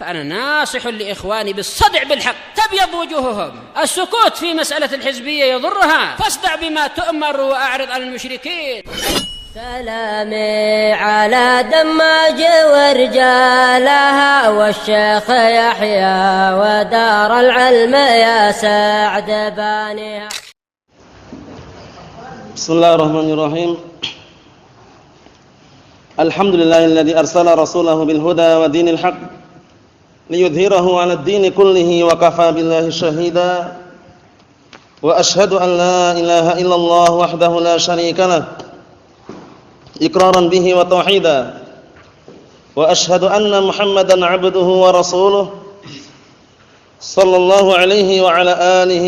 فأنا ناصح لإخواني بالصدع بالحق تبيض وجوههم. السكوت في مسألة الحزبية يضرها، فاصدع بما تؤمر وأعرض عن المشركين. سلامي على دماج ورجالها والشيخ يحيى ودار العلم يا سعد بانيها. بسم الله الرحمن الرحيم. الحمد لله الذي أرسل رسوله بالهدى ودين الحق ليظهره على الدين كله وكفى بالله شهيدا وأشهد أن لا إله إلا الله وحده لا شريك له إقرارا به وتوحيدا وأشهد أن محمدا عبده ورسوله صلى الله عليه وعلى آله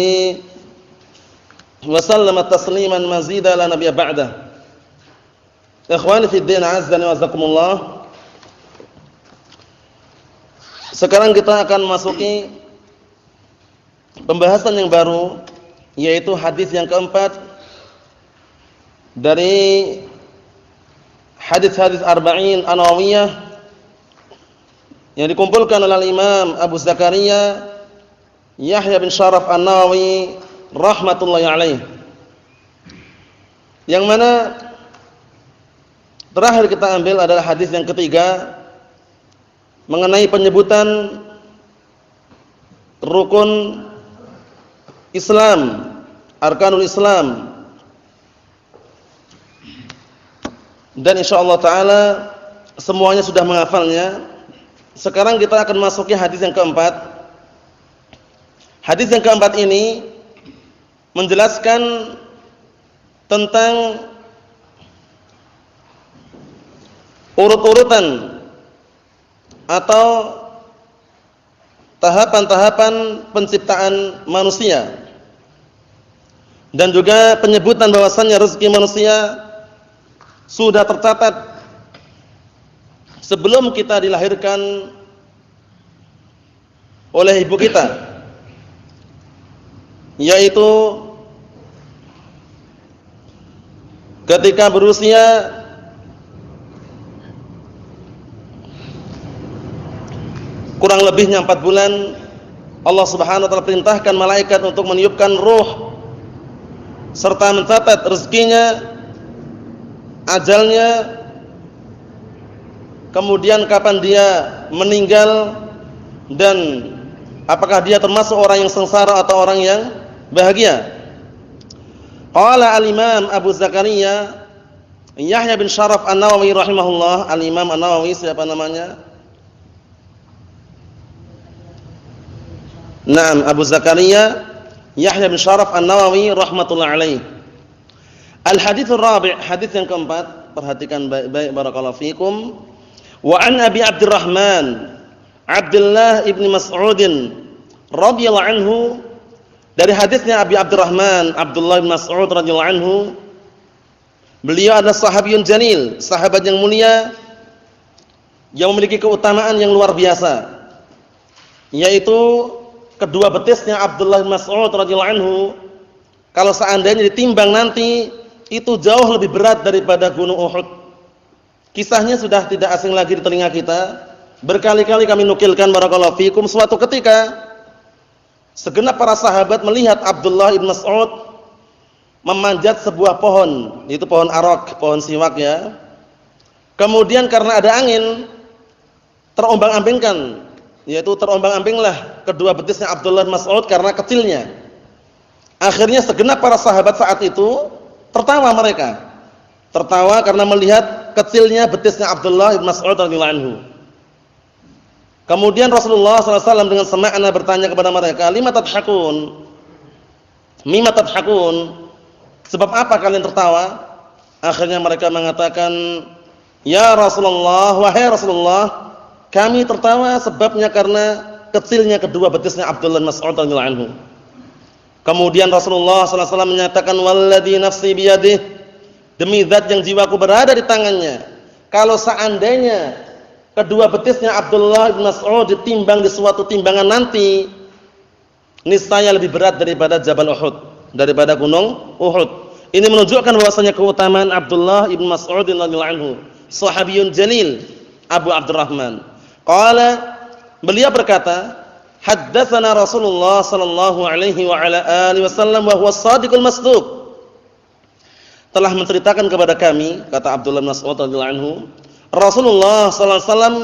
وسلم تسليما مزيدا لا نبي بعده. Ikhwani fi din, azzani wa jazakumullah. Sekarang kita akan masuki pembahasan yang baru, yaitu hadis yang keempat dari hadis-hadis arba'in an-nawawiyah yang dikumpulkan oleh Imam Abu Zakaria Yahya bin Sharaf an-Nawawi rahmatullahi alaih, yang mana terakhir kita ambil adalah hadis yang ketiga mengenai penyebutan rukun Islam, arkanul Islam. Dan insyaallah taala semuanya sudah menghafalnya. Sekarang kita akan masuki hadis yang keempat. Hadis yang keempat ini menjelaskan tentang urut-urutan atau tahapan-tahapan penciptaan manusia, dan juga penyebutan bahwasannya rezeki manusia sudah tercatat sebelum kita dilahirkan oleh ibu kita, yaitu ketika berusia kurang lebihnya 4 bulan, Allah Subhanahu wa taala perintahkan malaikat untuk meniupkan ruh serta mencatat rezekinya, ajalnya, kemudian kapan dia meninggal, dan apakah dia termasuk orang yang sengsara atau orang yang bahagia. Qala al-Imam Abu Zakaria Yahya bin Sharaf an-Nawawi rahimahullah. Al-Imam an-Nawawi siapa namanya? Naam, Abu Zakaria Yahya bin Sharaf an-Nawawi rahmatullah alaih. Al-hadithur rabi', hadis yang keempat, perhatikan baik-baik barakallahu fikum. Wa an Abi Abdurrahman Abdullah ibn Mas'ud radhiyallahu anhu, dari hadisnya Abi Abdurrahman Abdullah bin Mas'ud radhiyallahu anhu, beliau adalah sahabiyun jalil, sahabat yang mulia yang memiliki keutamaan yang luar biasa, yaitu kedua betisnya Abdullah bin Mas'ud radhiyallahu anhu kalau seandainya ditimbang nanti itu jauh lebih berat daripada gunung Uhud. Kisahnya sudah tidak asing lagi di telinga kita. Berkali-kali kami nukilkan barakallahu fikum. Suatu ketika segenap para sahabat melihat Abdullah bin Mas'ud memanjat sebuah pohon, yaitu pohon arak, pohon siwak ya. Kemudian karena ada angin terombang-ambingkan, yaitu terombang-ambinglah kedua betisnya Abdullah bin Mas'ud karena kecilnya. Akhirnya segenap para sahabat saat itu tertawa mereka. Tertawa karena melihat kecilnya betisnya Abdullah bin Mas'ud radhiyallahu anhu. Kemudian Rasulullah SAW dengan semakna bertanya kepada mereka, "Lima tadhakun?" "Mimma tadhakun?" Sebab apa kalian tertawa? Akhirnya mereka mengatakan, "Ya Rasulullah, wahai Rasulullah, kami tertawa sebabnya karena kecilnya kedua betisnya Abdullah bin Mas'ud radhiyallahu anhu." Kemudian Rasulullah SAW menyatakan, "Walladzi nafsi biyadihi," demi zat yang jiwaku berada di tangannya, kalau seandainya kedua betisnya Abdullah bin Mas'ud ditimbang di suatu timbangan nanti, niscaya lebih berat daripada Jabal Uhud, daripada gunung Uhud. Ini menunjukkan bahwasanya keutamaan Abdullah bin Mas'ud radhiyallahu anhu, sahabiyun jalil, Abu Abdurrahman. Qala beliau berkata, haddatsana Rasulullah sallallahu alaihi wa ala alihi wasallam wa huwa shadiqul masduq. Telah menceritakan kepada kami, kata Abdullah bin Mas'ud radhiyallahu anhu, Rasulullah sallallahu alaihi wasallam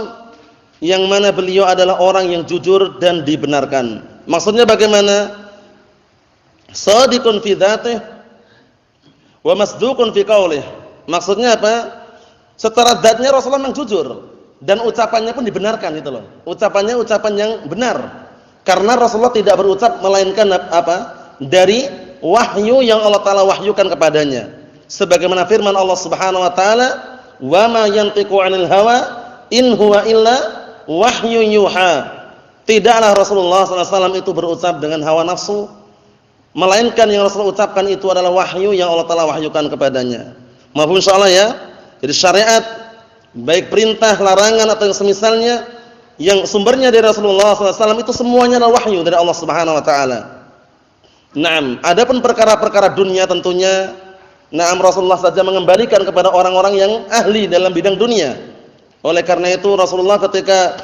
yang mana beliau adalah orang yang jujur dan dibenarkan. Maksudnya bagaimana? Shadiqun fi dzatihi wa masduqun fi qaulih. Maksudnya apa? Secara zatnya Rasulullah memang jujur dan ucapannya pun dibenarkan, itu loh. Ucapannya ucapan yang benar. Karena Rasulullah tidak berucap melainkan apa? Dari wahyu yang Allah Taala wahyukan kepadanya. Sebagaimana firman Allah Subhanahu wa taala, "Wa ma yantiqu 'anil hawa in huwa illa wahyu yuha." Tidaklah Rasulullah SAW itu berucap dengan hawa nafsu, melainkan yang Rasulullah ucapkan itu adalah wahyu yang Allah Taala wahyukan kepadanya. Mafhum insyaallah ya. Jadi syariat baik perintah, larangan atau yang semisalnya yang sumbernya dari Rasulullah SAW itu semuanya adalah wahyu dari Allah Subhanahu wa taala. Naam, adapun perkara-perkara dunia tentunya Rasulullah saja mengembalikan kepada orang-orang yang ahli dalam bidang dunia. Oleh karena itu Rasulullah ketika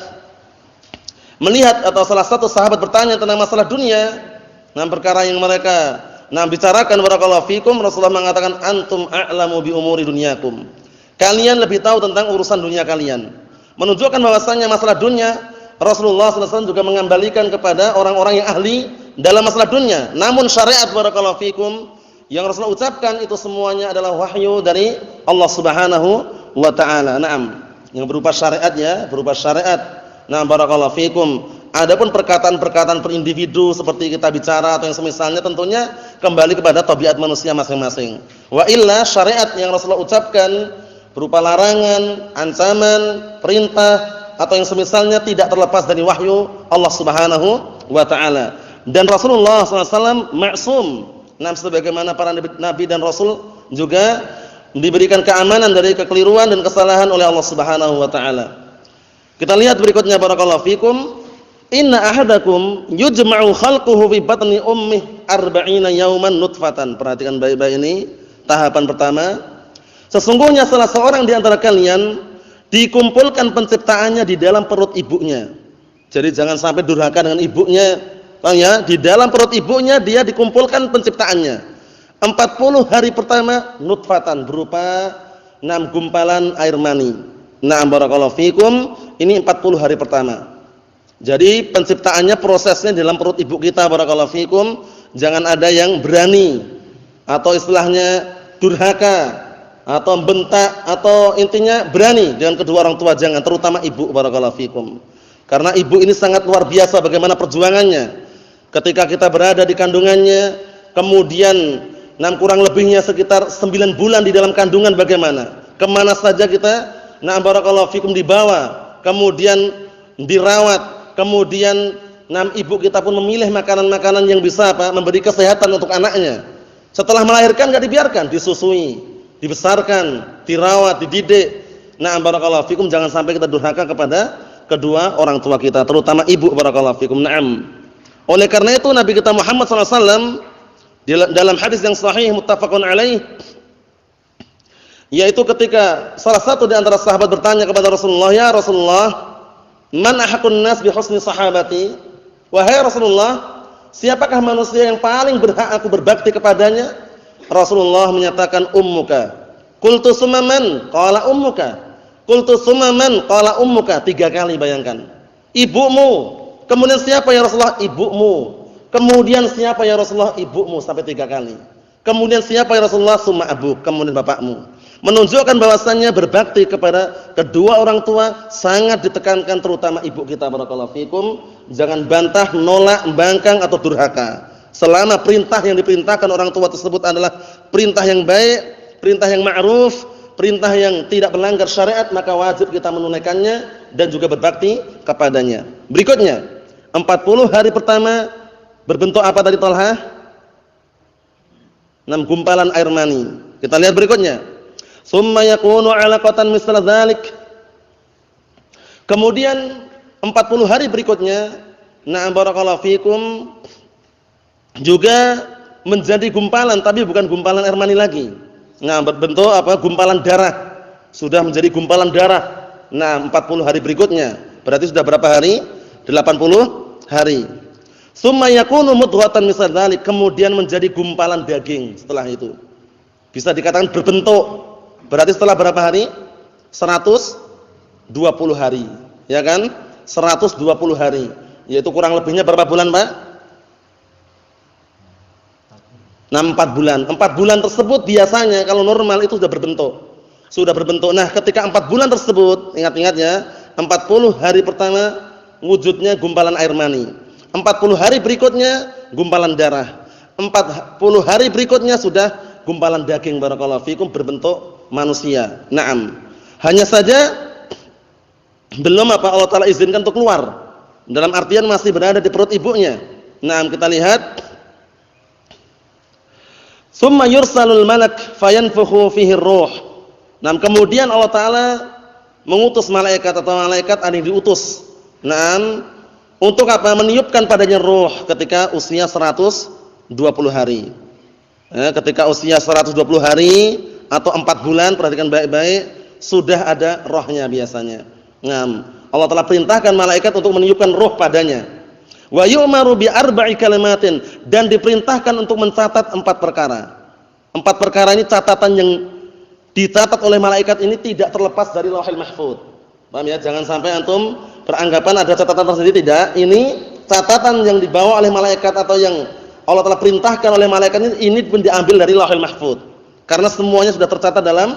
melihat atau salah satu sahabat bertanya tentang masalah dunia, perkara yang mereka bicarakan, barakallahu fikum, Rasulullah mengatakan antum a'lamu bi umuri dunyakum. Kalian lebih tahu tentang urusan dunia kalian. Menunjukkan bahwasanya masalah dunia Rasulullah SAW juga mengembalikan kepada orang-orang yang ahli dalam masalah dunia. Namun syariat, barakallahu fikum, yang Rasulullah ucapkan itu semuanya adalah wahyu dari Allah Subhanahu wa taala. Naam, yang berupa syariat ya, berupa syariat. Barakallahu fikum. Adapun perkataan-perkataan per individu seperti kita bicara atau yang semisalnya tentunya kembali kepada tabiat manusia masing-masing. Wa illa syariat yang Rasulullah ucapkan berupa larangan, ancaman, perintah atau yang semisalnya tidak terlepas dari wahyu Allah Subhanahu wa taala. Dan Rasulullah SAW maksum. Sebagaimana para nabi dan rasul juga diberikan keamanan dari kekeliruan dan kesalahan oleh Allah Subhanahu wa taala. Kita lihat berikutnya, barakallahu fikum. Inna ahadakum yujma'u khalquhu fi batni ummih 40 yawman nutfatan. Perhatikan baik-baik ini, tahapan pertama. Sesungguhnya salah seorang di antara kalian dikumpulkan penciptaannya di dalam perut ibunya. Jadi jangan sampai durhaka dengan ibunya, paham ya? Di dalam perut ibunya dia dikumpulkan penciptaannya. 40 hari pertama nutfatan, berupa 6 gumpalan air mani. Barakallahu fikum, ini 40 hari pertama. Jadi penciptaannya, prosesnya di dalam perut ibu kita, barakallahu fikum, jangan ada yang berani atau istilahnya durhaka atau bentak atau intinya berani dengan kedua orang tua, jangan, terutama ibu, barakallahu fikum. Karena ibu ini sangat luar biasa bagaimana perjuangannya. Ketika kita berada di kandungannya, kemudian kurang lebihnya sekitar 9 bulan di dalam kandungan, bagaimana? Kemana saja kita barakallahu fikum dibawa, kemudian dirawat, kemudian ibu kita pun memilih makanan-makanan yang bisa memberi kesehatan untuk anaknya. Setelah melahirkan enggak dibiarkan, disusui, dibesarkan, dirawat, dididik. Barakallahu fikum, jangan sampai kita durhaka kepada kedua orang tua kita, terutama ibu, barakallahu fikum. Oleh karena itu Nabi kita Muhammad SAW dalam hadis yang sahih muttafaqun alaih, yaitu ketika salah satu di antara sahabat bertanya kepada Rasulullah, "Ya Rasulullah, man ahaqun nas bi husni sahabati?" Wahai Rasulullah, siapakah manusia yang paling berhak aku berbakti kepadanya? Rasulullah menyatakan ummuka. Qultu summa man? Qala ummuka. Qultu summa man? Qala ummuka. 3 kali, bayangkan. Ibumu. Kemudian siapa ya Rasulullah? Ibumu. Kemudian siapa ya Rasulullah? Ibumu, sampai 3 kali. Kemudian siapa ya Rasulullah? Summa abuk. Kemudian bapakmu. Menunjukkan bahwasannya berbakti kepada kedua orang tua sangat ditekankan, terutama ibu kita, barakallahu fikum. Jangan bantah, nolak, bangkang atau durhaka. Selama perintah yang diperintahkan orang tua tersebut adalah perintah yang baik, perintah yang ma'ruf, perintah yang tidak melanggar syariat, maka wajib kita menunaikannya dan juga berbakti kepadanya. Berikutnya, 40 hari pertama berbentuk apa tadi Talha? 6 gumpalan air mani. Kita lihat berikutnya. Summa yakunu 'alaqatan misla dzalik. Kemudian 40 hari berikutnya, barakallahu fikum, juga menjadi gumpalan, tapi bukan gumpalan air mani lagi. Berbentuk gumpalan darah. Sudah menjadi gumpalan darah. 40 hari berikutnya. Berarti sudah berapa hari? 80 hari. Tsumma yakunu mudghatan misal dzalik, kemudian menjadi gumpalan daging setelah itu. Bisa dikatakan berbentuk. Berarti setelah berapa hari? 120 hari, ya kan? 120 hari. Yaitu kurang lebihnya berapa bulan, Pak? 4 bulan. 4 bulan tersebut biasanya kalau normal itu sudah berbentuk. Sudah berbentuk. Nah, ketika 4 bulan tersebut, ingat-ingat ya, 40 hari pertama wujudnya gumpalan air mani. 40 hari berikutnya gumpalan darah. 40 hari berikutnya sudah gumpalan daging, barakallahu fikum, berbentuk manusia. Naam. Hanya saja belum Allah Ta'ala izinkan untuk keluar. Dalam artian masih berada di perut ibunya. Naam, kita lihat. Tsumma yursalul malak fayanfukhu fihi ruh. Naam, kemudian Allah Ta'ala mengutus malaikat atau malaikat ada yang diutus. Naam, untuk apa? Meniupkan padanya ruh ketika usia 120 hari. Ketika usia 120 hari atau 4 bulan, perhatikan baik-baik, sudah ada rohnya biasanya. Naam, Allah telah perintahkan malaikat untuk meniupkan ruh padanya. Wa yu'maru bi arba'i kalimatin, dan diperintahkan untuk mencatat 4 perkara. 4 perkara ini catatan yang dicatat oleh malaikat ini tidak terlepas dari Lauhul Mahfuz. Paham ya? Jangan sampai antum beranggapan ada catatan tersendiri, tidak. Ini catatan yang dibawa oleh malaikat atau yang Allah telah perintahkan oleh malaikat ini pun diambil dari Lauhul Mahfuz. Karena semuanya sudah tercatat dalam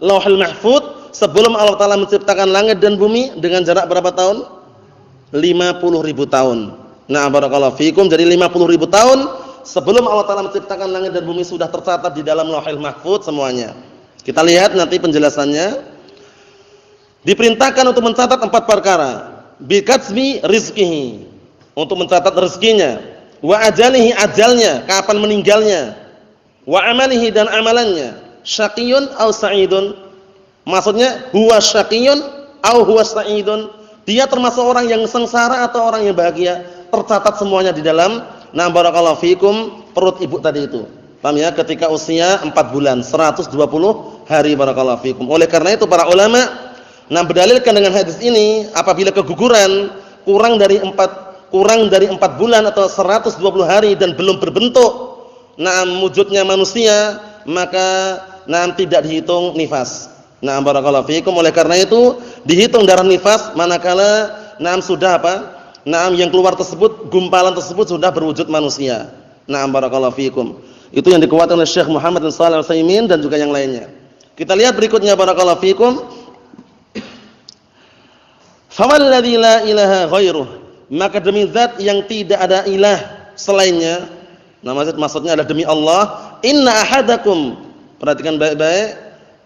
Lauhul Mahfuz sebelum Allah Ta'ala menciptakan langit dan bumi dengan jarak berapa tahun? 50.000 tahun. Nah, barakallahu fikum. Jadi 50.000 tahun sebelum Allah Ta'ala menciptakan langit dan bumi sudah tercatat di dalam Lauhul Mahfuz semuanya. Kita lihat nanti penjelasannya. Diperintahkan untuk mencatat 4 perkara. Bikatsmi rizqihi, untuk mencatat rezekinya. Wa ajalihi, ajalnya, kapan meninggalnya. Wa amalihi, dan amalannya. Syaqiyun aw sa'idun, maksudnya huwa syaqiyun aw huwa sa'idun, dia termasuk orang yang sengsara atau orang yang bahagia. Tercatat semuanya di dalam, nah, barakallahu fikum, perut ibu tadi itu. Paham ya? Ketika usia 4 bulan, 120 hari, barakallahu fikum. Oleh karena itu para ulama berdalilkan dengan hadis ini, apabila keguguran kurang dari 4 bulan atau 120 hari dan belum berbentuk wujudnya manusia, maka tidak dihitung nifas. Barakallahu fikum. Oleh karena itu dihitung darah nifas manakala sudah yang keluar tersebut, gumpalan tersebut sudah berwujud manusia. Barakallahu fikum. Itu yang dikuatkan oleh Syekh Muhammad bin Shalih Al-Utsaimin dan juga yang lainnya. Kita lihat berikutnya, barakallahu fikum. Fawalladzi la ilaha ghairuh, maka demi zat yang tidak ada ilah selainnya. Maksudnya adalah demi Allah. Inna ahadakum, perhatikan baik-baik.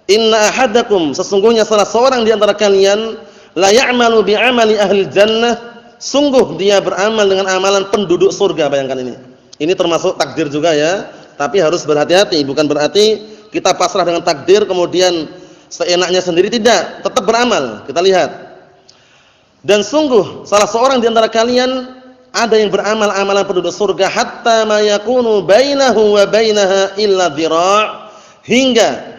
Inna ahadakum, sesungguhnya salah seorang di antara kalian, la ya'malu bi amali ahli jannah, sungguh dia beramal dengan amalan penduduk surga. Bayangkan ini. Ini termasuk takdir juga ya, tapi harus berhati-hati. Bukan berarti kita pasrah dengan takdir kemudian seenaknya sendiri, tidak, tetap beramal. Kita lihat. Dan sungguh salah seorang di antara kalian ada yang beramal amalan penduduk surga, hatta ma yakunu bainahu wa bainaha illa dhira', hingga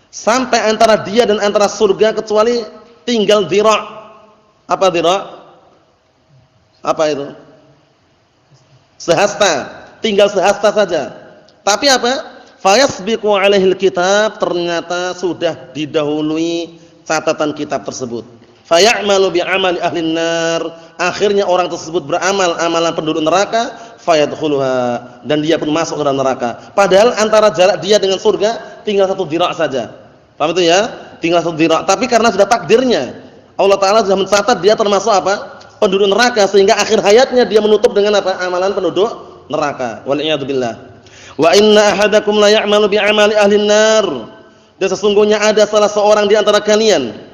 sampai antara dia dan antara surga kecuali tinggal dhira'. Apa dhira'? Apa itu? Sehasta, tinggal sehasta saja. Tapi apa? Fayasbiqu alaihil kitab, ternyata sudah didahului catatan kitab tersebut. Fayamalu bi amali ahlin nar, akhirnya orang tersebut beramal amalan penduduk neraka, fayadkhuluha, dan dia pun masuk ke dalam neraka. Padahal antara jarak dia dengan surga tinggal 1 dhira' saja. Paham itu ya? Tinggal 1 dhira'. Tapi karena sudah takdirnya, Allah Ta'ala sudah mencatat dia termasuk apa? Penduduk neraka, sehingga akhir hayatnya dia menutup dengan apa? Amalan penduduk neraka. Wal iyadu billah. Wa inna ahadakum la ya'malu bi amali ahlin nar, dan sesungguhnya ada salah seorang di antara kalian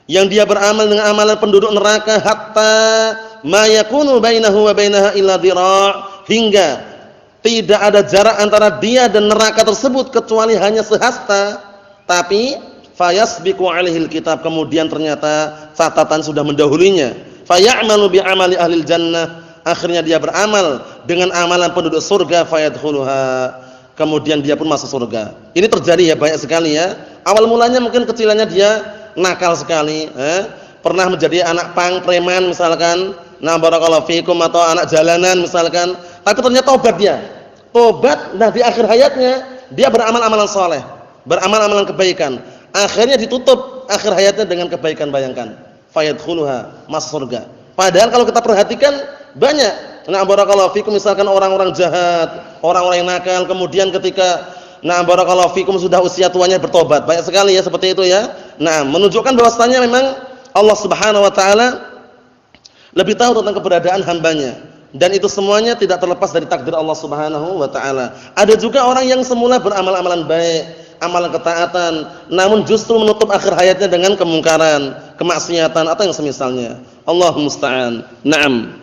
yang dia beramal dengan amalan penduduk neraka, hatta ma yakunu bainahu wa bainaha illa dhira', hingga tidak ada jarak antara dia dan neraka tersebut kecuali hanya sehasta. Tapi fayasbiqu alaihil kitab, kemudian ternyata catatan sudah mendahulunya. Fayamalu bi amali ahlil jannah, akhirnya dia beramal dengan amalan penduduk surga, fayadkhuluha, kemudian dia pun masuk surga. Ini terjadi ya, banyak sekali ya. Awal mulanya mungkin kecilannya dia nakal sekali, pernah menjadi anak pang, preman misalkan, Nah, barakallahu fikum, atau anak jalanan misalkan, tapi ternyata tobat dia. Tobat, nah di akhir hayatnya dia beramal-amalan saleh, beramal-amalan kebaikan. Akhirnya ditutup akhir hayatnya dengan kebaikan, bayangkan. Fayadkhuluha, masuk surga. Padahal kalau kita perhatikan banyak. Nah, barakallahu fikum, misalkan orang-orang jahat, orang-orang yang nakal, kemudian ketika barakallahu fikum sudah usia tuanya bertobat. Banyak sekali ya seperti itu ya. Nah, menunjukkan bahwasanya memang Allah Subhanahu wa taala lebih tahu tentang keberadaan hambanya, dan itu semuanya tidak terlepas dari takdir Allah Subhanahu wa taala. Ada juga orang yang semula beramal-amalan baik, amalan ketaatan, namun justru menutup akhir hayatnya dengan kemungkaran, kemaksiatan atau yang semisalnya. Allah musta'an. Naam.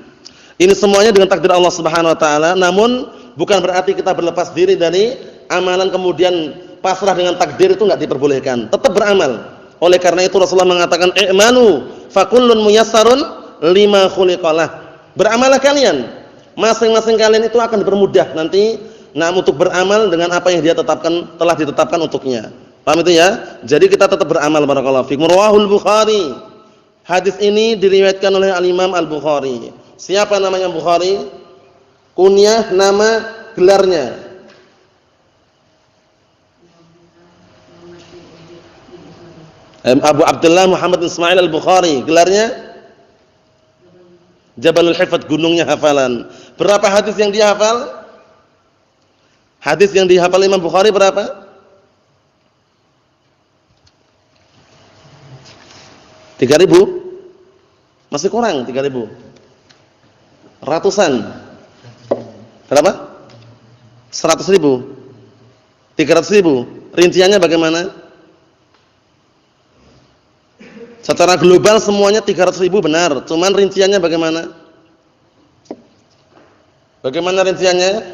Ini semuanya dengan takdir Allah Subhanahu wa taala, namun bukan berarti kita berlepas diri dari amalan kemudian pasrah dengan takdir, itu enggak diperbolehkan. Tetap beramal. Oleh karena itu Rasulullah mengatakan, "I'malu fakullun muyassarun lima khuliqalah." Beramalah kalian, masing-masing kalian itu akan dipermudah nanti untuk beramal dengan apa yang dia telah ditetapkan untuknya. Paham itu ya? Jadi kita tetap beramal, barakallahu fikum. Rawahul Bukhari. Hadis ini diriwayatkan oleh Al-Imam Al-Bukhari. Siapa namanya Bukhari? Kunyah, nama, gelarnya. Abu Abdullah Muhammad bin Ismail Al-Bukhari. Gelarnya Jabalul Hifdz, gunungnya hafalan. Berapa hadis yang dia hafal? Hadis yang dihafal Imam Bukhari berapa? 3.000? Masih kurang 3.000. Ratusan. Berapa? 100.000. 300.000. Rinciannya bagaimana? Secara global semuanya 300.000 benar, cuman rinciannya bagaimana? Bagaimana rinciannya?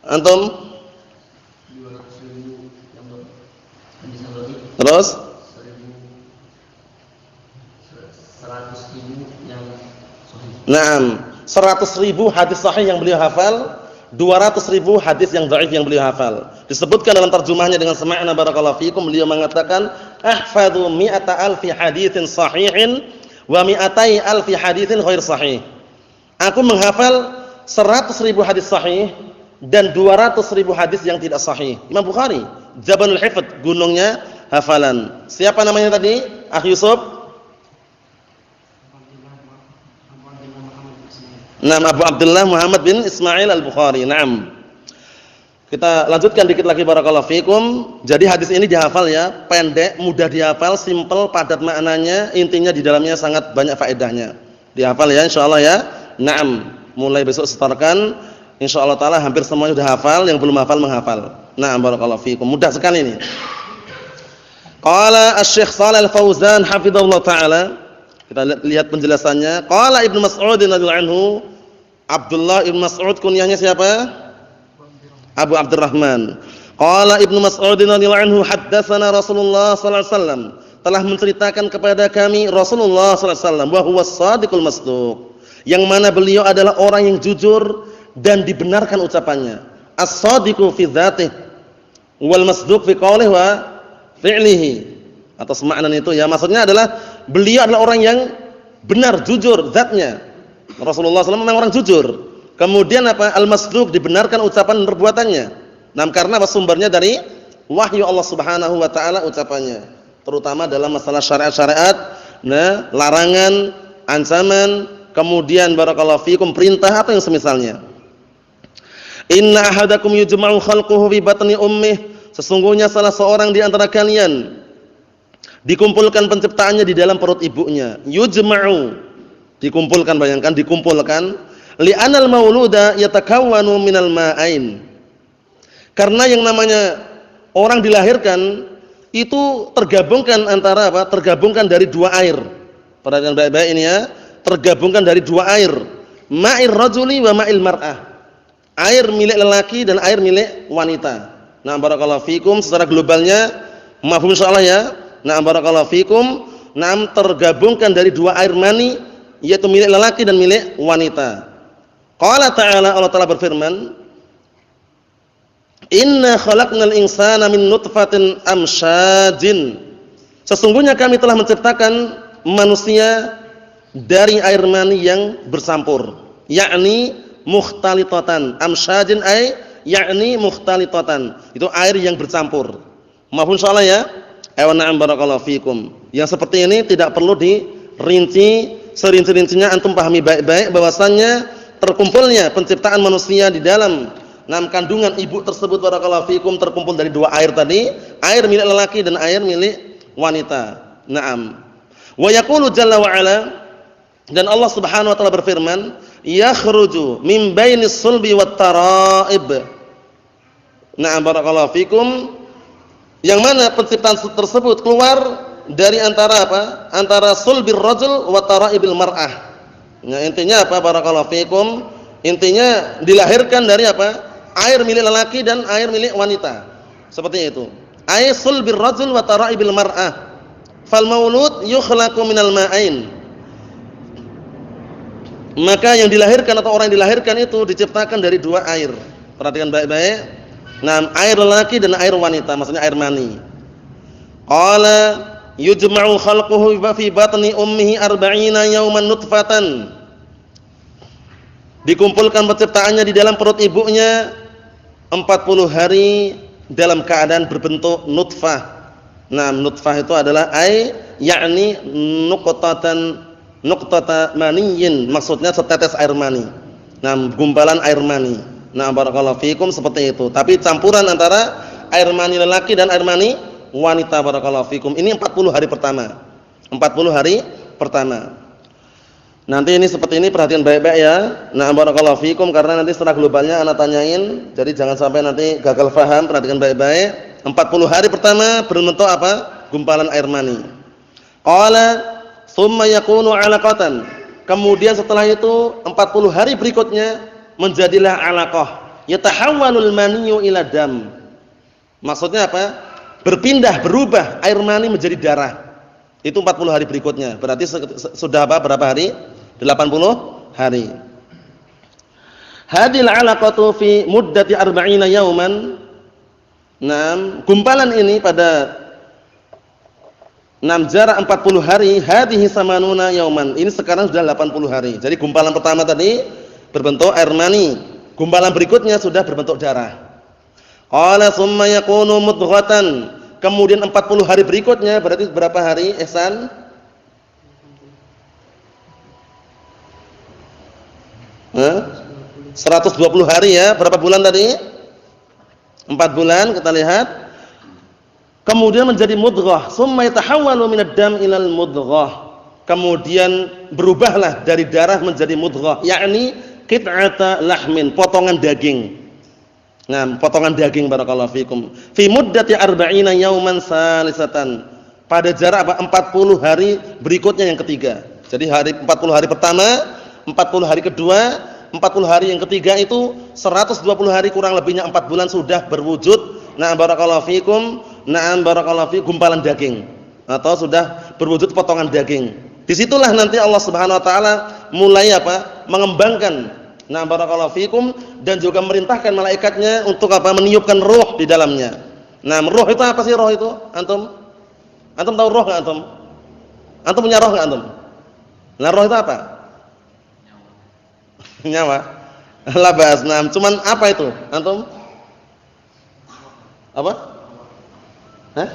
Antum? 200.000 yang terus? 100.000 yang sahih. Naam, 100.000 hadis sahih yang beliau hafal, 200.000 hadis yang dhaif yang beliau hafal. Disebutkan dalam terjemahnya dengan semakna, barakallahu fikum, beliau mengatakan, ahfadzu mi'ata alfi haditsin sahihin wa mi'atai alfi haditsin ghair sahih. Aku menghafal 100.000 hadis sahih dan 200.000 hadis yang tidak sahih. Imam Bukhari, Jabalul Hifdz, gunungnya hafalan. Siapa namanya tadi? Yusuf? Nama Abu Abdullah Muhammad bin Ismail Al-Bukhari. Naam. Kita lanjutkan dikit lagi, barakallahu fikum. Jadi hadis ini dihafal ya, pendek, mudah dihafal, simpel, padat maknanya, intinya di dalamnya sangat banyak faedahnya. Dihafal ya insyaallah ya. Naam. Mulai besok setorkan, insyaallah taala hampir semuanya sudah hafal, yang belum hafal menghafal. Naam, barakallahu fikum. Mudah sekali ini. Qala Asy-Syaikh Shalih Al-Fauzan hafizahullah taala. Kita lihat penjelasannya. Qala Ibnu Mas'ud radhiyallahu anhu, Abdullah Ibnu Mas'ud kunyahnya siapa? Abu Abdurrahman. Qala Ibnu Mas'ud radhiyallahu anhu, haddatsana Rasulullah sallallahu alaihi wasallam, telah menceritakan kepada kami Rasulullah sallallahu alaihi wasallam, wa huwas shadiqul masduq, yang mana beliau adalah orang yang jujur dan dibenarkan ucapannya. As-shadiqu fi dzatihi wal masduq fi qawlihi wa fi'lihi. Atas makna itu ya, maksudnya adalah beliau adalah orang yang benar, jujur zatnya. Rasulullah SAW memang orang jujur. Kemudian apa? Al-masduq, dibenarkan ucapan dan perbuatannya. Nah, karena sumbernya dari wahyu Allah Subhanahu wa taala ucapannya, terutama dalam masalah syariat-syariat, nah, larangan, ancaman, kemudian barakallahu fikum perintah atau yang semisalnya. Inna ahadakum yujma'u khalquhu fi batni ummih, sesungguhnya salah seorang di antara kalian dikumpulkan penciptaannya di dalam perut ibunya. Yujma'u, dikumpulkan, bayangkan, dikumpulkan. Li'anal mauluda yatakawwanu minal ma'ain, karena yang namanya orang dilahirkan itu tergabungkan antara apa? Tergabungkan dari dua air. Perhatikan baik-baik ini ya, tergabungkan dari dua air. Ma'ir rajuli wa ma'il mar'ah, air milik lelaki dan air milik wanita. Nah, barakallahu fikum, secara globalnya mafhum insyaallah ya. Nah, barakallahu fikum, nah, tergabungkan dari dua air mani, yaitu milik lelaki dan milik wanita. Qala ta'ala, Allah Ta'ala berfirman, inna khalaqnal insana min nutfatin amsyajin, sesungguhnya kami telah menciptakan manusia dari air mani yang bercampur, yakni mukhtalitatan, amsyajin ay yakni mukhtalitatan, itu air yang bercampur. Mahfum insyaallah ya. Na'am barakallahu fikum. Yang seperti ini tidak perlu dirinci serinci-rincinya, antum pahami baik-baik bahwasannya terkumpulnya penciptaan manusia di dalam kandungan ibu tersebut barakallahu fikum terkumpul dari dua air tadi, air milik lelaki dan air milik wanita. Naam. Wa yaqulu jalla wa ala, dan Allah Subhanahu wa taala berfirman, yakhruju min bainis sulbi wat tara'ib. Na'am barakallahu fikum, yang mana penciptaan tersebut keluar dari antara apa? Antara sulbir rajul wa tara'ibil mar'ah. Nah, intinya apa barakallahu fikum? Intinya dilahirkan dari apa? Air milik lelaki dan air milik wanita. Seperti itu. Ay sulbir rajul wa tara'ibil mar'ah. Fal maulud yukhlaqu minal ma'ain. Maka yang dilahirkan atau orang yang dilahirkan itu diciptakan dari dua air. Perhatikan baik-baik. Nah, air lelaki dan air wanita, maksudnya air mani. Qala yujma'u khalquhu fi batni ummihi 40 yawman nutfatan. Dikumpulkan penciptaannya di dalam perut ibunya 40 hari dalam keadaan berbentuk nutfah. Nah, nutfah itu adalah yakni nuqtata maniyyin, maksudnya setetes air mani. Nah, gumpalan air mani. Nah, barakallahu fikum, seperti itu. Tapi campuran antara air mani lelaki dan air mani wanita, barakallahu fikum. Ini 40 hari pertama. 40 hari pertama. Nanti ini seperti ini, perhatian baik-baik ya. Nah, barakallahu fikum, karena nanti setelah globalnya anak tanyain, jadi jangan sampai nanti gagal paham, perhatikan baik-baik. 40 hari pertama berbentuk apa? Gumpalan air mani. Qala tsumma yakunu 'alaqatan. Kemudian setelah itu 40 hari berikutnya menjadilah 'alaqah. Yatahawwalul maniyyu ila dam. Maksudnya apa? Berpindah, berubah air mani menjadi darah. Itu 40 hari berikutnya. Berarti sudah apa? Berapa hari? 80 hari. Hadil 'alaqatu fi muddati 40 yauman. Nah, gumpalan ini pada jarak 40 hari, hadhihi samanuna yauman. Ini sekarang sudah 80 hari. Jadi gumpalan pertama tadi berbentuk air mani. Gumpalan berikutnya sudah berbentuk darah. Qala tsumma yakunu mudghatan. Kemudian 40 hari berikutnya berarti berapa hari, Ihsan? Hah? 120 hari ya. Berapa bulan tadi? 4 bulan, kita lihat. Kemudian menjadi mudghah, summa yatahawwalu minad dam ilal mudghah. Kemudian berubahlah dari darah menjadi mudghah, yakni qit'ata lahmin, potongan daging. Nah, potongan daging, barakallahu fikum. Fi muddati 40 yauman salisatan. Pada jarak apa? 40 hari berikutnya yang ketiga. Jadi 40 hari pertama, 40 hari kedua, 40 hari yang ketiga itu 120 hari kurang lebihnya 4 bulan sudah berwujud. Nah, barakallahu fikum. Na'am barakallahu fikum, gumpalan daging atau sudah berwujud potongan daging. Disitulah nanti Allah Subhanahu wa taala mulai apa? Mengembangkan. Nah, barakallahu fikum, dan juga merintahkan malaikatnya untuk apa? Meniupkan ruh di dalamnya. Nah, ruh itu apa sih roh itu? Antum? Antum tahu roh enggak antum? Antum punya roh enggak antum? Nah, roh itu apa? Nyawa. Labas. Nah, cuman apa itu? Antum? Apa? Hah?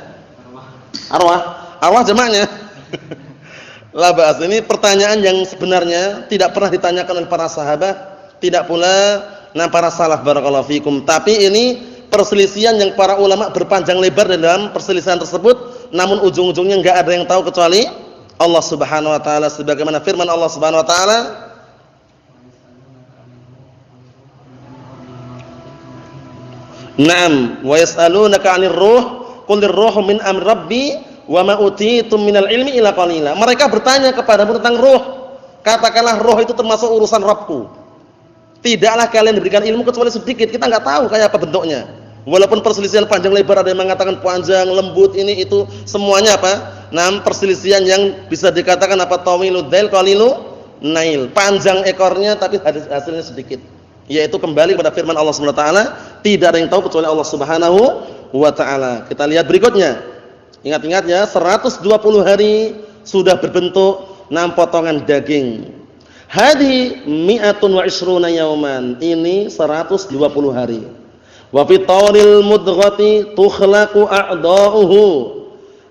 Arwah. Arwah jamaknya. Labas. Ini pertanyaan yang sebenarnya tidak pernah ditanyakan oleh para sahabat, tidak pula para salaf, barakallahu fikum. Tapi ini perselisihan yang para ulama berpanjang lebar dalam perselisihan tersebut, namun ujung-ujungnya enggak ada yang tahu kecuali Allah Subhanahu wa taala, sebagaimana firman Allah Subhanahu wa taala, Naam, wa yas'alunaka 'anir ruh, qul ruhu min amri rabbi wa ma utitum minal ilmi illa qalila. Mereka bertanya kepadamu tentang ruh. Katakanlah ruh itu termasuk urusan Rabbku. Tidaklah kalian diberikan ilmu kecuali sedikit. Kita enggak tahu kayak apa bentuknya. Walaupun perselisihan panjang lebar, ada yang mengatakan panjang, lembut, ini itu semuanya apa? Perselisihan yang bisa dikatakan apa? Tawilud dail qalilu nail. Panjang ekornya tapi hasilnya sedikit. Yaitu kembali pada firman Allah Subhanahu wa taala, tidak ada yang tahu kecuali Allah Subhanahu wa taala. Kita lihat berikutnya. Ingat-ingat ya, 120 hari sudah berbentuk potongan daging. Hadhi mi'atun wa ishruna yauman. Ini 120 hari. Wa fi tawril mudghati tukhlaqu a'dha'uhu.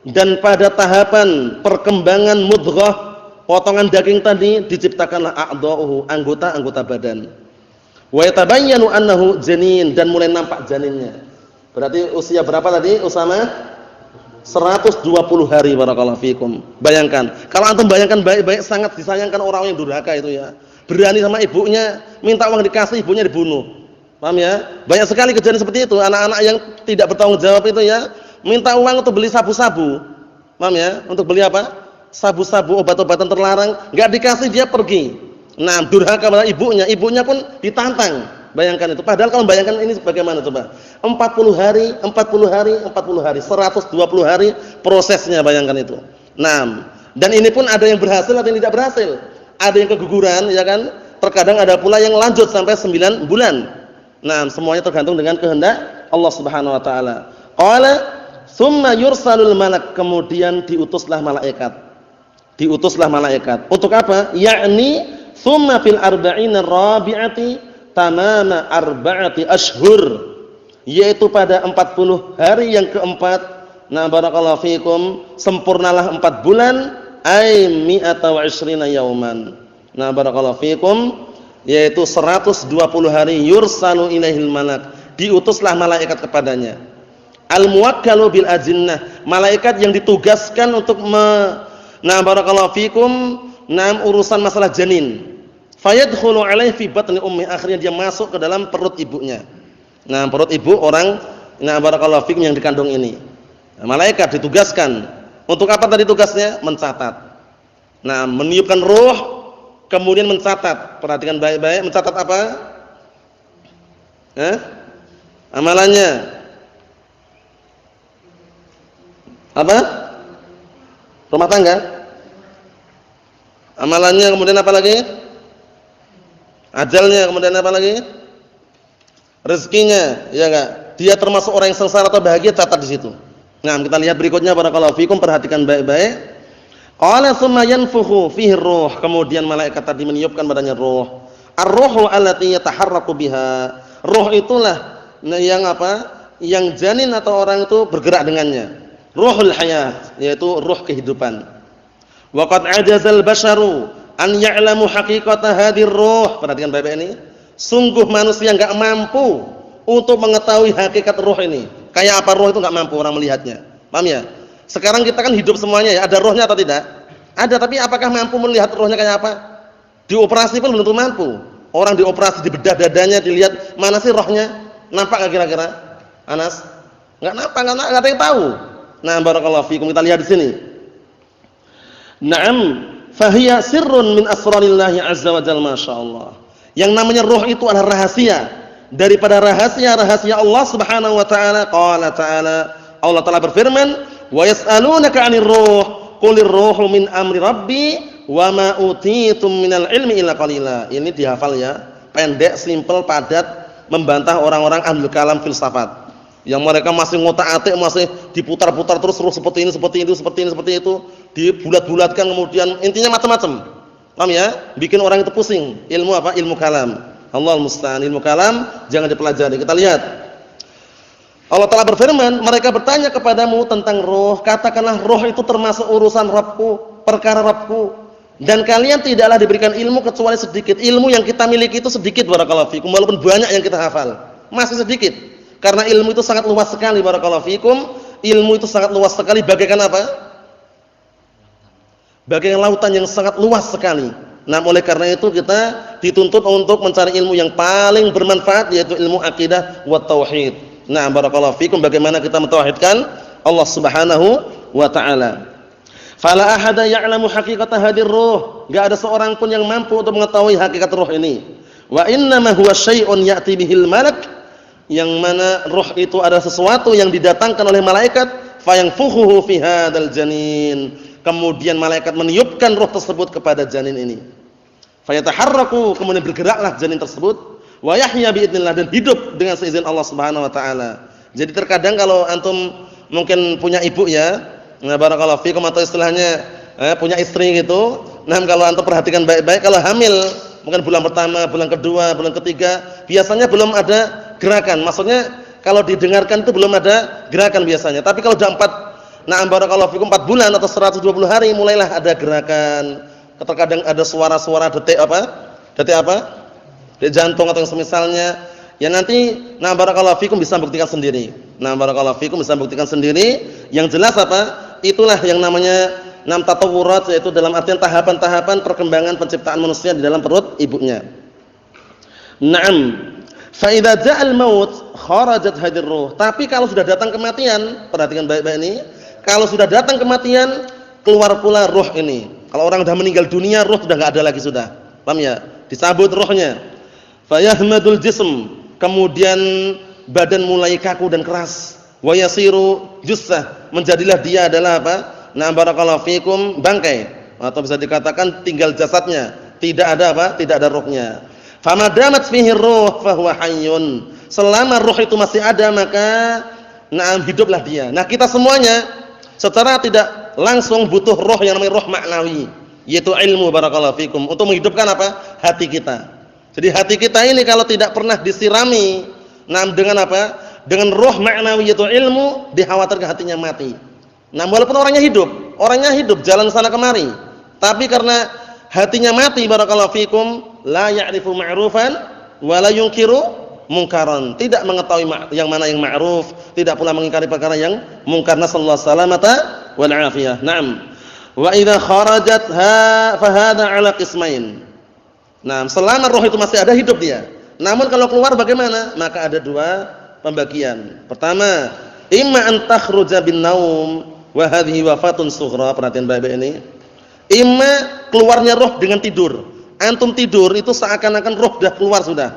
Dan pada tahapan perkembangan mudghah, potongan daging tadi diciptakanlah a'dha'uhu, anggota-anggota badan. Wa yatabayyanu annahu janin, dan mulai nampak janinnya. Berarti usia berapa tadi Usama? 120 hari. Barakallahu fikum. Bayangkan, kalau antum bayangkan baik-baik, sangat disayangkan orang yang durhaka itu ya. Berani sama ibunya, minta uang dikasih, ibunya dibunuh. Paham ya? Banyak sekali kejadian seperti itu, anak-anak yang tidak bertanggung jawab itu ya, minta uang untuk beli sabu-sabu. Paham ya? Untuk beli apa? Sabu-sabu, obat-obatan terlarang, enggak dikasih, dia pergi. Nah, durhaka pada ibunya, ibunya pun ditantang. Bayangkan itu. Padahal kalau bayangkan ini bagaimana coba? 40 hari, 40 hari, 40 hari, 120 hari prosesnya, bayangkan itu. Nah, dan ini pun ada yang berhasil, ada yang tidak berhasil. Ada yang keguguran, ya kan? Terkadang ada pula yang lanjut sampai 9 bulan. Nah, semuanya tergantung dengan kehendak Allah Subhanahu wa taala. Qala tsumma yursalul malak, kemudian diutuslah malaikat. Diutuslah malaikat. Untuk apa? Yakni tsumma fil arba'ina rabi'ati tamama arba'ati ashhur, yaitu pada 40 hari yang keempat. Nah, barakallahu fikum, sempurnalah 4 bulan, ay mi'ata wa ishrina yauman. Nah, barakallahu fikum, yaitu 120 hari. Yursalu ilaihil malak, diutuslah malaikat kepadanya. Al muwakkalu bil ajinnah, malaikat yang ditugaskan untuk barakallahu fikum, urusan masalah janin. Fayadkhulu alaihi fi batni ummi, akhirnya dia masuk ke dalam perut ibunya. Nah, perut ibu orang barakallahu fikum yang dikandung ini. Nah, malaikat ditugaskan untuk apa tadi tugasnya? Mencatat. Nah, meniupkan ruh, kemudian mencatat. Perhatikan baik-baik, mencatat apa? Amalannya. Apa? Rumah tangga. Amalannya, kemudian apa lagi? Ajalnya, kemudian apa lagi? Rezekinya, ya enggak? Dia termasuk orang yang sengsara atau bahagia, catat di situ. Nah, kita lihat berikutnya, barakallahu fikum, perhatikan baik-baik. Qala tsumma yanfukhu fihi ruh, kemudian malaikat tadi meniupkan badannya ruh. Ar-ruhu allati yataharraku biha. Ruh itulah yang apa? Yang janin atau orang itu bergerak dengannya. Ruhul hayat, yaitu ruh kehidupan. Wa qad ajazal basharu an ya'lamu haqiqata hadir ruh. Perhatikan baik-baik ini. Sungguh manusia enggak mampu untuk mengetahui hakikat ruh ini. Kayak apa ruh itu enggak mampu orang melihatnya. Paham ya? Sekarang kita kan hidup semuanya ya, ada rohnya atau tidak? Ada, tapi apakah mampu melihat rohnya kayak apa? Dioperasi pun belum tentu mampu. Orang dioperasi, dibedah dadanya, dilihat mana sih rohnya? Nampak enggak kira-kira? Anas? Enggak nampak, enggak ada yang tahu. Nah, barakallahu fikum, kita lihat di sini. Naam, fahiya sirrun min asrarillahi azza wa jalla, masyaallah. Yang namanya roh itu adalah rahasia daripada rahasia-rahasia Allah Subhanahu wa taala. Qala ta'ala, Allah Taala berfirman, "Wa yas'alunaka 'anir ruh, qulir ruhu min amri rabbi wa ma utitum minal ilmi illa qalila." Ini dihafal ya. Pendek, simpel, padat, membantah orang-orang ahlul kalam filsafat. Yang mereka masih ngotak-atik, masih diputar-putar terus seperti ini, seperti itu, seperti ini, seperti itu, dibulat-bulatkan, kemudian intinya macam-macam. Paham ya? Bikin orang itu pusing. Ilmu apa? Ilmu kalam. Allahul musta'an. Ilmu kalam jangan dipelajari. Kita lihat. Allah Ta'ala berfirman, mereka bertanya kepadamu tentang roh, katakanlah roh itu termasuk urusan Rabbku, perkara Rabbku, dan kalian tidaklah diberikan ilmu kecuali sedikit. Ilmu yang kita miliki itu sedikit, barakallahu fikum, walaupun banyak yang kita hafal, masih sedikit. Karena ilmu itu sangat luas sekali, barakallahu fikum. Ilmu itu sangat luas sekali, bagaikan apa? Bagaikan lautan yang sangat luas sekali. Nah, oleh karena itu kita dituntut untuk mencari ilmu yang paling bermanfaat, yaitu ilmu akidah wa tauhid. Nah, barakallahu fikum, bagaimana kita mentauhidkan Allah Subhanahu wa taala. Fala ahada ya'lamu haqiqata hadir ruh. Enggak ada seorang pun yang mampu untuk mengetahui hakikat ruh ini. Wa innama huwa syai'un ya'ti bihil malak, yang mana ruh itu adalah sesuatu yang didatangkan oleh malaikat, fayanfukhuhu fi hadzal janin. Kemudian malaikat meniupkan ruh tersebut kepada janin ini. Fayataharraku, kemudian bergeraklah janin tersebut, wa yahya biidznillah, dan hidup dengan seizin Allah Subhanahu wa taala. Jadi terkadang kalau antum mungkin punya ibu ya, nah barakallahu fikum, atau istilahnya punya istri gitu, Nah, kalau antum perhatikan baik-baik, kalau hamil mungkin bulan pertama, bulan kedua, bulan ketiga, biasanya belum ada gerakan. Maksudnya kalau didengarkan itu belum ada gerakan biasanya. Tapi kalau sudah 4 barakallahu fikum 4 bulan atau 120 hari mulailah ada gerakan. Terkadang ada suara-suara detik apa? Detik jantung atau yang semisalnya. Ya nanti barakallahu fikum bisa buktikan sendiri. Barakallahu fikum bisa buktikan sendiri. Yang jelas apa? Itulah yang namanya tatawurat, yaitu dalam artian tahapan-tahapan perkembangan penciptaan manusia di dalam perut ibunya. Naam. Fa idza ja'al maut kharajat hadir ruh. Tapi kalau sudah datang kematian, perhatikan baik-baik ini, kalau sudah datang kematian, keluar pula ruh ini. Kalau orang sudah meninggal dunia, ruh sudah enggak ada lagi sudah. Paham ya? Dicabut ruhnya. Fa yahmadul jism. Kemudian badan mulai kaku dan keras. Wa yasiru jussah. Menjadilah dia adalah apa? Barakallahu fikum bangkai, atau bisa dikatakan tinggal jasadnya, tidak ada apa? Tidak ada ruhnya. Famadamat fihi ruh fahuwa hayyun. Selama ruh itu masih ada maka hiduplah dia. Nah, kita semuanya secara tidak langsung butuh ruh yang namanya ruh maknawi, yaitu ilmu barakallahu fikum untuk menghidupkan apa? Hati kita. Jadi hati kita ini kalau tidak pernah disirami dengan apa? Dengan ruh maknawi yaitu ilmu, dikhawatirkan hatinya mati. Nah, walaupun orangnya hidup jalan sana kemari, tapi karena hatinya mati barakallahu fikum, la ya'rifu ma'rufan wa la yunkiru munkaran. Tidak mengetahui yang mana yang ma'ruf, tidak pula mengingkari perkara yang munkar. Nasallahu salamata wal afiyah. Naam. Wa idza kharajat fa hadha 'ala qismain. Nah, selama roh itu masih ada, hidup dia. Namun kalau keluar bagaimana? Maka ada 2 pembagian. Pertama, imma an takhruja bin naum wa hadhihi wafatun sughra. Perhatian baik-baik ini. Imma keluarnya roh dengan tidur. Antum tidur itu seakan-akan roh sudah keluar sudah.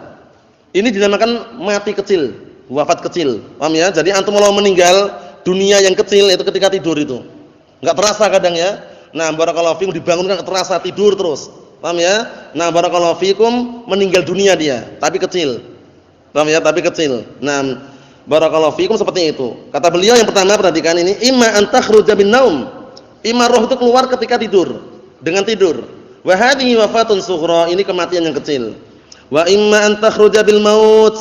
Ini dinamakan mati kecil, wafat kecil. Paham ya? Jadi antum mau meninggal dunia yang kecil itu ketika tidur itu. Enggak terasa kadang ya. Nah, barakallahu fikum dibangunkan terasa tidur terus. Paham ya? Nah, barakallahu fikum meninggal dunia dia, tapi kecil. Paham ya? Tapi kecil. Nah, barakallahu fikum seperti itu. Kata beliau yang pertama, perhatikan ini, imma an takhruja bin naum. Imma roh itu keluar ketika tidur, dengan tidur. Wa hadhihi wafatun sughra, ini kematian yang kecil. Wa imma an takhruja bil maut.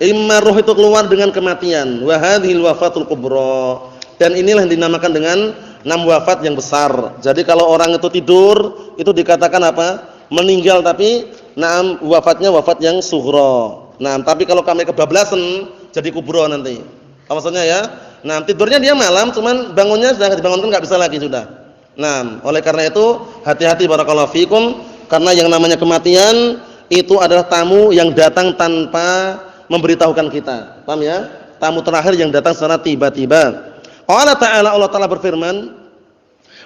Imma roh itu keluar dengan kematian. Wa hadhihi wafatul kubra. Dan inilah yang dinamakan dengan 6 wafat yang besar. Jadi kalau orang itu tidur, itu dikatakan apa? Meninggal, tapi wafatnya wafat yang sughra. Nah, tapi kalau kami kebablasan jadi kubro nanti. Apa maksudnya ya? Nah, tidurnya dia malam, cuman bangunnya sudah dibangunkan enggak bisa lagi sudah. Nah, oleh karena itu hati-hati barakallahu fikum, karena yang namanya kematian itu adalah tamu yang datang tanpa memberitahukan kita. Paham ya? Tamu terakhir yang datang secara tiba-tiba. Allah Ta'ala, Allah Ta'ala berfirman,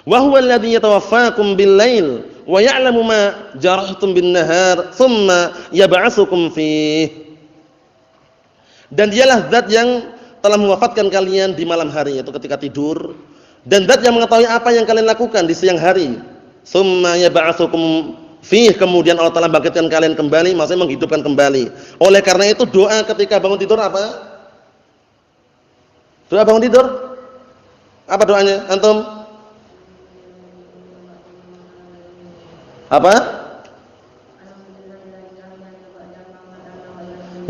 "Wa huwa alladhi yatawaffakum bil-lail wa ya'lamu ma jarahtum bin-nahar, tsumma yab'atsukum fihi." Dan dialah zat yang telah mewafatkan kalian di malam hari, yaitu ketika tidur, dan zat yang mengetahui apa yang kalian lakukan di siang hari. Tsumma yab'atsukum fihi, kemudian Allah Ta'ala bangkitkan kalian kembali, maksudnya menghidupkan kembali. Oleh karena itu doa ketika bangun tidur apa? Doa bangun tidur? Apa doanya? Antum? Apa?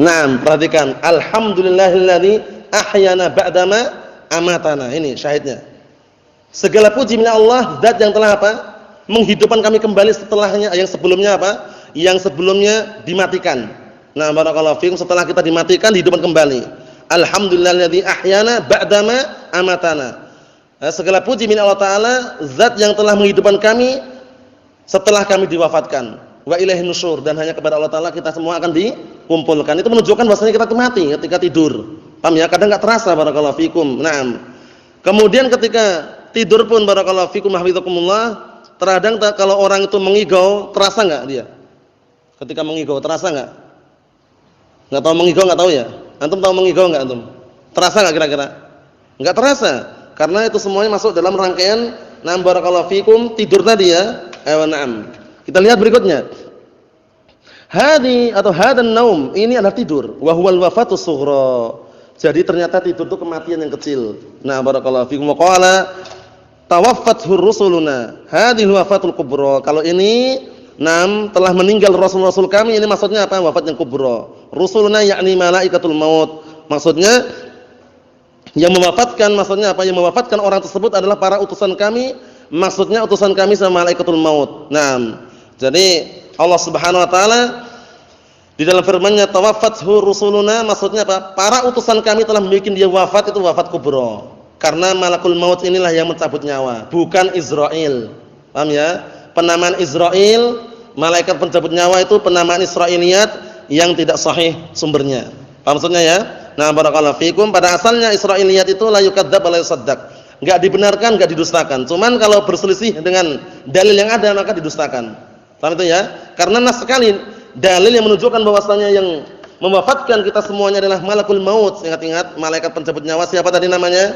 Nah, perhatikan. Alhamdulillahilladzi ahyana ba'dama amatana. Ini syahidnya. Segala puji milik Allah, zat yang telah apa? Menghidupkan kami kembali setelahnya, yang sebelumnya apa? Yang sebelumnya dimatikan. Nah, barakallahu fikum, setelah kita dimatikan dihidupkan kembali. Alhamdulillahilladzi ahyana ba'dama amatana. Segala puji milik Allah Ta'ala, zat yang telah menghidupkan kami setelah kami diwafatkan. Wa ilaihin nusyur, dan hanya kepada Allah Ta'ala kita semua akan dikumpulkan. Itu menunjukkan bahwasanya kita mati ketika tidur. Paham ya? Kadang enggak terasa barakallahu fikum. Naam. Kemudian ketika tidur pun barakallahu fikum hafizakumullah, terkadang kalau orang itu mengigau, terasa enggak dia? Ketika mengigau terasa enggak? Enggak tahu mengigau, enggak tahu ya? Antum tahu mengigau enggak antum? Terasa enggak kira-kira? Enggak terasa. Karena itu semuanya masuk dalam rangkaian na'am barakallahu fikum tidur tadi ya. Na'am. Kita lihat berikutnya. Hadi atau hadan naum, ini adalah tidur. Wa huwal wafatus sughra. Jadi ternyata tidur itu kematian yang kecil. Nah, barakallahu fikum. Qala tawaffathur rusuluna hadhil wafatul kubra. Kalau ini telah meninggal rasul-rasul kami, ini maksudnya apa? Wafat yang kubra. Rusuluna yakni malaikatul maut. Maksudnya yang mewafatkan, maksudnya apa? Yang mewafatkan orang tersebut adalah para utusan kami. Maksudnya utusan kami sama malaikatul maut. Jadi Allah Subhanahu wa taala di dalam firman-Nya tawaffathu rusuluna, maksudnya apa? Para utusan kami telah membuat dia wafat, itu wafat kubra. Karena malakul maut inilah yang mencabut nyawa, bukan Israel. Paham ya? Penamaan Israel, malaikat pencabut nyawa itu penamaan Israiliyat yang tidak sahih sumbernya. Paham maksudnya ya? Barakallahu fikum. Pada asalnya Israiliyat itu la yukadzdzab wa la yusaddaq. Enggak dibenarkan, enggak didustakan. Cuman kalau berselisih dengan dalil yang ada maka didustakan. Paham itu ya? Karena nas sekali dalil yang menunjukkan bahwasanya yang mewafatkan kita semuanya adalah malakul maut. Ingat-ingat, malaikat pencabut nyawa siapa tadi namanya?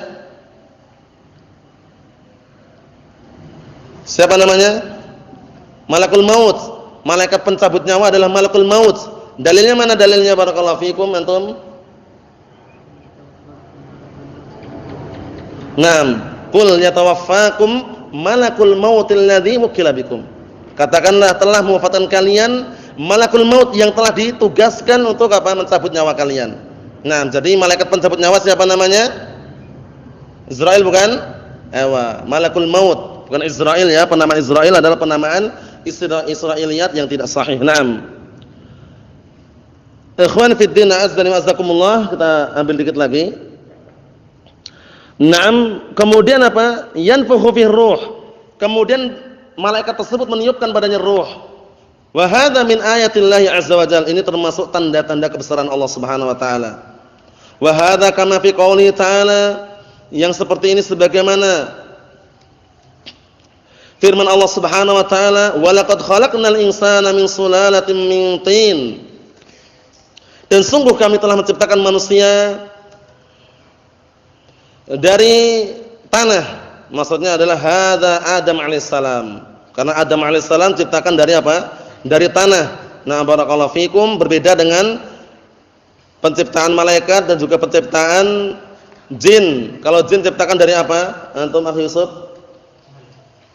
Siapa namanya? Malakul maut. Malaikat pencabut nyawa adalah malakul maut. Dalilnya mana dalilnya barakallahu fikum antum? Qul yatawaffakum malakul mautil ladzi wukila bikum. Katakanlah telah mewafatkan kalian malakul maut yang telah ditugaskan untuk apa? Mencabut nyawa kalian. Jadi malaikat pencabut nyawa siapa namanya? Israel bukan? Malakul maut, bukan Israel ya. Penamaan Israel adalah penamaan Israiliyat yang tidak sahih. Ikhwan fi din, azza wa jazakumullah, kita ambil dikit lagi. Kemudian apa? Yanfukhu fihi ruh. Kemudian malaikat tersebut meniupkan padanya ruh. Wa hadza min ayatillahi azza wa jalla. Ini termasuk tanda-tanda kebesaran Allah Subhanahu wa taala. Wa hadza kama fi qouli ta'ala, yang seperti ini sebagaimana firman Allah Subhanahu wa taala, "Wa laqad khalaqnal insana min sulalatin min tin." Dan sungguh kami telah menciptakan manusia dari tanah. Maksudnya adalah hadza Adam alaihissalam. Karena Adam alaihissalam ciptakan dari apa? Dari tanah. Barakallahu fikum, berbeda dengan penciptaan malaikat dan juga penciptaan jin. Kalau jin ciptakan dari apa? Antum Akhi Yusuf?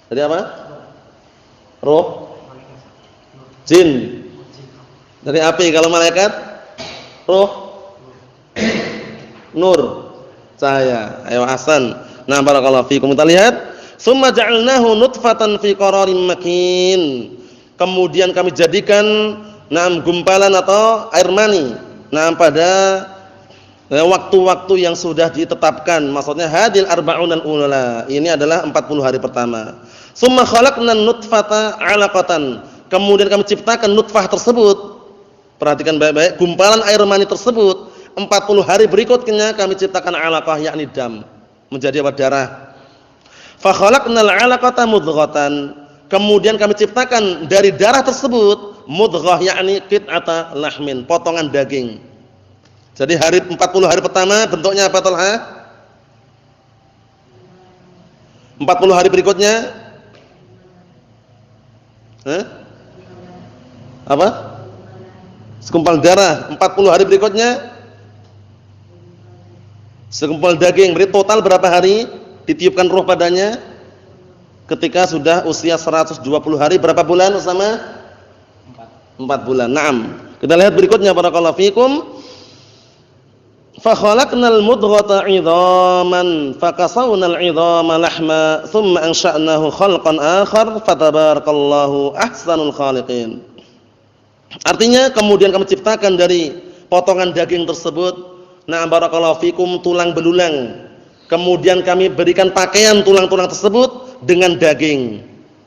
Dari apa? Roh? Jin. Dari api. Kalau malaikat? Roh? Nur. Cahaya. Ayo Hasan. Barakallahu fikum. Kita lihat, "Tsumma ja'alnahu nutfatan fi qararin makin." Kemudian kami jadikan gumpalan atau air mani pada waktu-waktu yang sudah ditetapkan. Maksudnya hadil arba'unal ula. Ini adalah 40 hari pertama. "Tsumma khalaqnan nutfata 'alaqatan." Kemudian kami ciptakan nutfah tersebut. Perhatikan baik-baik, gumpalan air mani tersebut 40 hari berikutnya kami ciptakan 'alaqah, yakni dam, menjadi apa? Darah. Fa khalaqnal 'alaqata mudghatan. Kemudian kami ciptakan dari darah tersebut mudghah, yakni qit'ata lahmin, potongan daging. Jadi 40 hari pertama bentuknya apa, Talha? 40 hari berikutnya apa? Segumpal darah. 40 hari berikutnya segumpal daging. Berarti total berapa hari ditiupkan ruh padanya? Ketika sudah usia 120 hari, berapa bulan Usama? 4 bulan. Kita lihat berikutnya, barakallahu fikum. Fa khalaqnal mudghata 'idhaman fakasawnal 'idhama lahma thumma ansha'nahu khalqan akhar fatabarakallahu ahsanul khaliqin. Artinya kemudian kami ciptakan dari potongan daging tersebut, barakallahu fikum, tulang belulang. Kemudian kami berikan pakaian tulang-tulang tersebut dengan daging.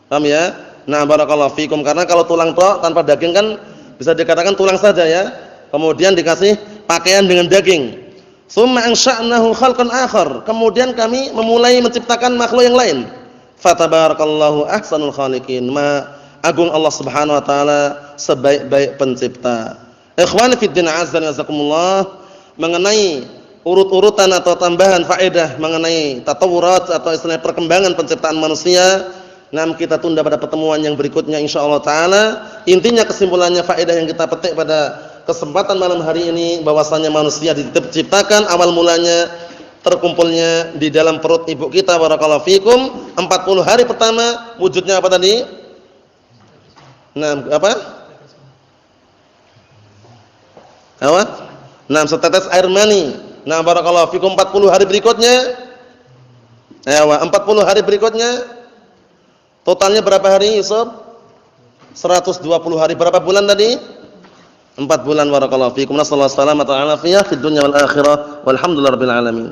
Paham ya? Barakallahu fikum, karena kalau tulang tok tanpa daging kan bisa dikatakan tulang saja ya. Kemudian dikasih pakaian dengan daging. Tsumma ansha'nahu khalqan akhar. Kemudian kami memulai menciptakan makhluk yang lain. Fatabarakallahu ahsanul khaliqin. Agung Allah Subhanahu wa taala, sebaik-baik pencipta. Ikhwan fi din, azza wa jazakumullah, mengenai urut-urutan atau tambahan faedah mengenai tatawurat atau istilahnya perkembangan penciptaan manusia, kita tunda pada pertemuan yang berikutnya insyaallah taala. Intinya kesimpulannya, faedah yang kita petik pada kesempatan malam hari ini bahwasanya manusia diciptakan awal mulanya terkumpulnya di dalam perut ibu kita barakallahu fikum 40 hari pertama wujudnya apa tadi? Nah, apa? Apa? Nah, setetes air mani. Nah, barakallahu fikum 40 hari berikutnya. Ya, 40 hari berikutnya totalnya berapa hari, Yusuf? 120 hari. Berapa bulan tadi? 4 bulan barakallahu fikum. Nasallahu alaihi wasallam wa ta'ala fiyah fid dunya wal akhirah. Walhamdulillahirabbil alamin.